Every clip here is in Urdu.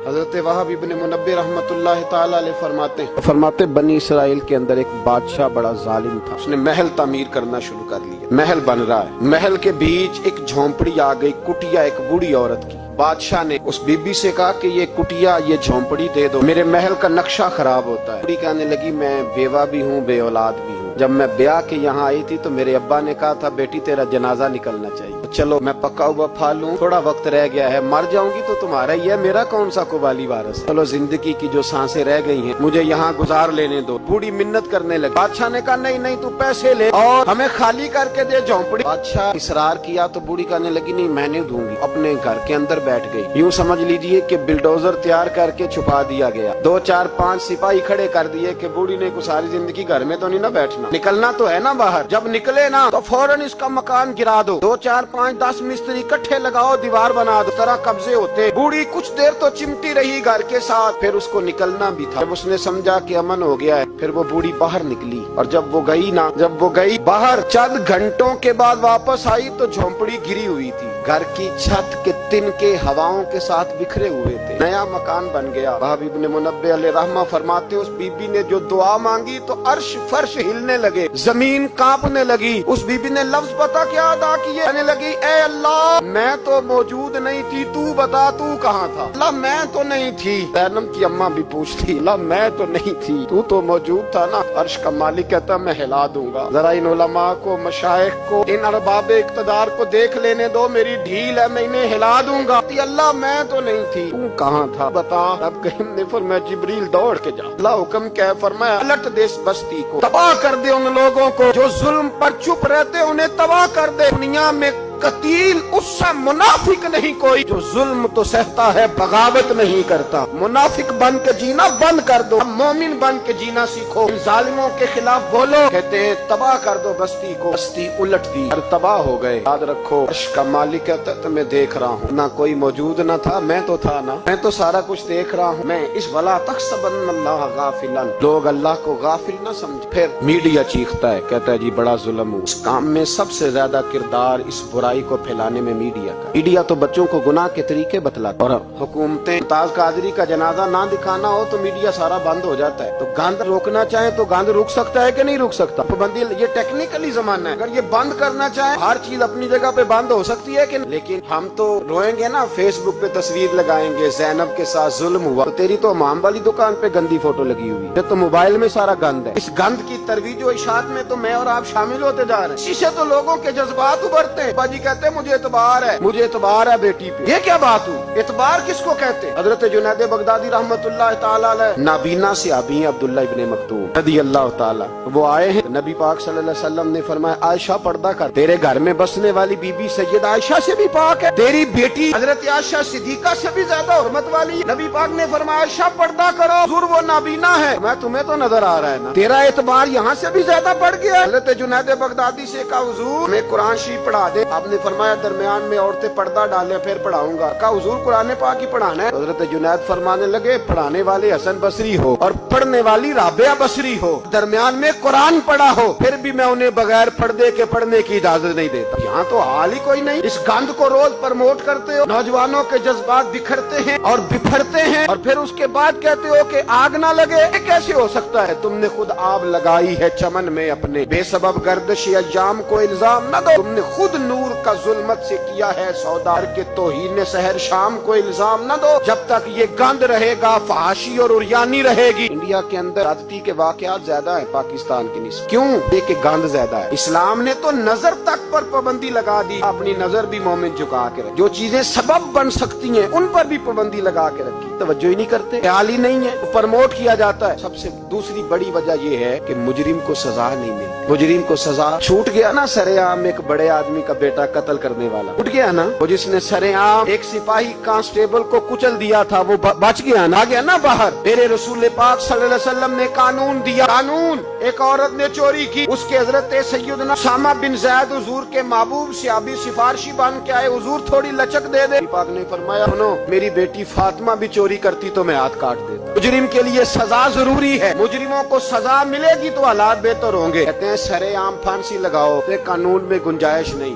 حضرت وہب ابن منبہ رحمتullah تعالی علیہ فرماتے بنی اسرائیل کے اندر ایک بادشاہ بڑا ظالم تھا، اس نے محل تعمیر کرنا شروع کر لیا، محل بن رہا ہے، محل کے بیچ ایک جھونپڑی آ گئی، کٹیا ایک بوڑھی عورت کی۔ بادشاہ نے اس بی بی سے کہا کہ یہ کٹیا یہ جھونپڑی دے دو، میرے محل کا نقشہ خراب ہوتا ہے۔ بوڑھی کہنے لگی میں بیوہ بھی ہوں بے اولاد بھی ہوں، جب میں بیاہ کے یہاں آئی تھی تو میرے ابا نے کہا تھا بیٹی تیرا جنازہ نکلنا چاہیے، چلو میں پکا ہوا پھال لوں، تھوڑا وقت رہ گیا ہے، مر جاؤں گی تو تمہارا ہی ہے، میرا کون سا قبالی وارث ہے، چلو زندگی کی جو سانسیں رہ گئی ہیں مجھے یہاں گزار لینے دو۔ بوڑھی منت کرنے لگی، بادشاہ نے کہا نہیں نہیں تو پیسے لے اور ہمیں خالی کر کے دے جھونپڑی۔ بادشاہ اصرار کیا تو بوڑھی کہنے لگی نہیں میں نہیں دوں گی، اپنے گھر کے اندر بیٹھ گئی۔ یوں سمجھ لیجئے کہ بلڈوزر تیار کر کے چھپا دیا گیا، 2 4 5 سپاہی کھڑے کر دیے کہ بوڑھی نے کو ساری زندگی گھر میں تو نہیں نہ بیٹھنا، نکلنا تو ہے نا باہر، جب نکلے نا تو فوراً اس کا مکان گرا دو، 2 4 5 10 مستری اکٹھے لگاؤ، دیوار بنا دو، طرح قبضے ہوتے۔ بوڑھی کچھ دیر تو چمٹی رہی گھر کے ساتھ، پھر اس کو نکلنا بھی تھا، جب اس نے سمجھا کہ امن ہو گیا ہے پھر وہ بوڑھی باہر نکلی، اور جب وہ گئی باہر چند گھنٹوں کے بعد واپس آئی تو جھونپڑی گری ہوئی تھی، گھر کی چھت کے تن کے ہواؤں کے ساتھ بکھرے ہوئے تھے، نیا مکان بن گیا۔ وہب ابن منبہ علیہ رحمہ فرماتے اس بی بی نے جو دعا مانگی تو عرش فرش ہلنے لگے، زمین کانپنے لگی۔ اس بی بی نے لفظ پتہ کیا ادا کیے، کہنے لگی اے اللہ میں تو موجود نہیں تھی، تو بتا تو کہاں تھا؟ اللہ میں تو نہیں تھی۔ زینب کی اماں بھی پوچھتی اللہ میں تو نہیں تھی، تو موجود تھا نا؟ عرش کا مالک کہتا میں ہلا دوں گا۔ ذرا ان علماء کو، مشائخ کو، ان ارباب اقتدار کو دیکھ لینے دو، میری ڈھیل ہے، میں انہیں ہلا دوں گا۔ اللہ میں تو نہیں تھی، تو کہاں تھا بتا؟ اب کریم نے فرمایا جبریل دوڑ کے جا، اللہ حکم کیا ہے، فرمایا الٹ دے اس بستی کو، تباہ کر دے ان لوگوں کو جو ظلم پر چپ رہتے، انہیں تباہ کر دے۔ دنیا میں قتیل اس سے منافق نہیں کوئی جو ظلم تو سہتا ہے بغاوت نہیں کرتا۔ منافق بن کے جینا بند کر دو، مومن بن کے جینا سیکھو، ان ظالموں کے خلاف بولو۔ کہتے ہیں تباہ کر دو بستی کو، بستی الٹ دی اور تباہ ہو گئے۔ یاد رکھو عرش کا مالک کہتا ہے تمہیں دیکھ رہا ہوں، نہ کوئی موجود نہ تھا، میں تو تھا نا، میں تو سارا کچھ دیکھ رہا ہوں۔ میں اس ولا تحسبن اللہ غافلا، لوگ اللہ کو غافل نہ سمجھ۔ پھر میڈیا چیختا ہے، کہتا ہے جی بڑا ظلم ہو، اس کام میں سب سے زیادہ کردار اس برائی کو پھیلانے میں میڈیا کا۔ میڈیا تو بچوں کو گناہ کے طریقے بتلاتا، اور حکومتیں ممتاز قادری کا جنازہ نہ دکھانا ہو تو میڈیا سارا بند ہو جاتا ہے۔ تو گند روکنا چاہیں تو گند رک سکتا ہے کہ نہیں رک سکتا؟ پابندی، یہ ٹیکنیکلی زمانہ ہے، اگر یہ بند کرنا چاہیں ہر چیز اپنی جگہ پہ بند ہو سکتی ہے کہ نہیں؟ لیکن ہم تو روئیں گے نا، فیس بک پہ تصویر لگائیں گے زینب کے ساتھ ظلم ہوا، تو تیری تو امام والی دکان پہ گندی فوٹو لگی ہوئی ہے، تو موبائل میں سارا گند ہے۔ اس گند کی ترویج و اشاعت میں تو میں اور آپ شامل ہوتے جا رہے ہیں، اسی سے تو لوگوں کے جذبات ابھرتے ہیں۔ باجی کہتے ہیں مجھے اعتبار ہے بیٹی پہ، یہ کیا بات ہوئی؟ اعتبار کس کو کہتے ہیں؟ حضرت جنید بغدادی رحمت اللہ تعالی علیہ نابینا صحابی ہیں عبداللہ ابن مکتوم رضی اللہ تعالی، وہ آئے ہیں، نبی پاک صلی اللہ علیہ وسلم نے فرمایا عائشہ پردہ کر، تیرے گھر میں بسنے والی بی بی سید عائشہ سے بھی پاک ہے، تیری بیٹی حضرت عائشہ صدیقہ سے بھی زیادہ حرمت والی ہے۔ نبی پاک نے فرمایا عائشہ پردہ کرو، حضور وہ نابینا ہے، میں تمہیں تو نظر آ رہا ہے نا، تیرا اعتبار یہاں سے بھی زیادہ بڑھ گیا۔ حضرت جنید بغدادی سے کہا حضور میں قرآن شریف پڑھا دے، آپ نے فرمایا درمیان میں عورتیں پردہ ڈالیں پھر پڑھاؤں گا۔ کہا حضور قرآن پاک ہی پڑھانا ہے؟ حضرت جنید فرمانے لگے پڑھانے والے حسن بصری ہو اور پڑھنے والی رابعہ بصری ہو، درمیان میں قرآن پڑھا ہو، پھر بھی میں انہیں بغیر پردے کے پڑھنے کی اجازت نہیں دیتا۔ یہاں تو حال ہی کوئی نہیں، اس گند کو روز پرموٹ کرتے ہو، نوجوانوں کے جذبات بکھرتے ہیں اور بپھرتے ہیں، اور پھر اس کے بعد کہتے ہو کہ آگ نہ لگے، یہ کیسے ہو سکتا ہے؟ تم نے خود آگ لگائی ہے چمن میں اپنے، بے سبب گردش ایام کو الزام نہ دو، تم نے خود نور کا ظلمت سے کیا ہے سودار کے توہین سحر شام کو الزام نہ دو، جب تک یہ گند رہے گا فحاشی اور عریانی رہے گی۔ انڈیا کے اندر زیادتی کے واقعات زیادہ ہیں پاکستان کی نسبت، کیوں؟ یہ کہ گند زیادہ ہے۔ اسلام نے تو نظر تک پر پابندی لگا دی، اپنی نظر بھی مومن جھکا کے رکھی، جو چیزیں سبب بن سکتی ہیں ان پر بھی پابندی لگا کے رکھی، توجہ ہی نہیں کرتے، خیال ہی نہیں ہے، پرموٹ کیا جاتا ہے۔ سب سے دوسری بڑی وجہ یہ ہے کہ مجرم کو سزا نہیں ملتی، مجرم کو سزا چھوٹ گیا نا، سرے عام ایک بڑے آدمی کا بیٹا قتل کرنے والا اٹھ گیا نا، وہ جس نے سرے عام ایک سپاہی کانسٹیبل کو کچل دیا تھا وہ بچ گیا نا، آ گیا نا باہر۔ میرے رسول پاک صلی اللہ علیہ وسلم نے قانون دیا، قانون، ایک عورت نے چوری کی، اس کے حضرت سیدنا اسامہ بن زید حضور کے محبوب صحابی سفارشی بن کے آئے، حضور تھوڑی لچک دے دے، پاک نے فرمایا سنو میری بیٹی فاطمہ بھی چوری کرتی تو میں ہاتھ کاٹ دیتا۔ مجرم کے لیے سزا ضروری ہے، مجرموں کو سزا ملے گی تو حالات بہتر ہوں گے۔ کہتے ہیں سرے عام پھانسی لگاؤ، قانون میں گنجائش نہیں،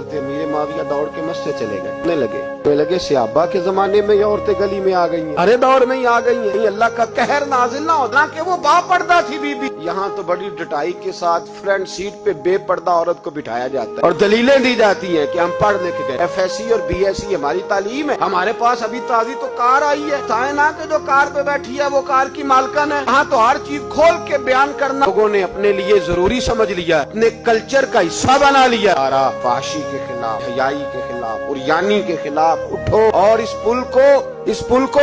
حضرت امیر معاویہ دوڑ کے مسجد چلے گئے، کہنے لگے صحابہ کے زمانے میں یہ عورتیں گلی میں آ گئی ہیں، ارے دور میں ہی آ گئی ہیں، اللہ کا قہر نازل نہ ہوتا کہ وہ با پردہ تھی بی بی۔ یہاں تو بڑی ڈٹائی کے ساتھ فرنٹ سیٹ پہ بے پردہ عورت کو بٹھایا جاتا ہے اور دلیلیں دی جاتی ہیں کہ ہم پڑھ لکھ گئے، ایف ایس سی اور بی ایس سی ہماری تعلیم ہے، ہمارے پاس ابھی تازی تو کار آئی ہے، سائنا کے جو کار پہ بیٹھی ہے وہ کار کی مالکن ہے۔ ہاں تو ہر چیز کھول کے بیان کرنا لوگوں نے اپنے لیے ضروری سمجھ لیا، اپنے کلچر کا حصہ بنا لیا۔ فحاشی کے خلاف، حیائی کے خلاف، عریانی کے خلاف اٹھو اور اس پل کو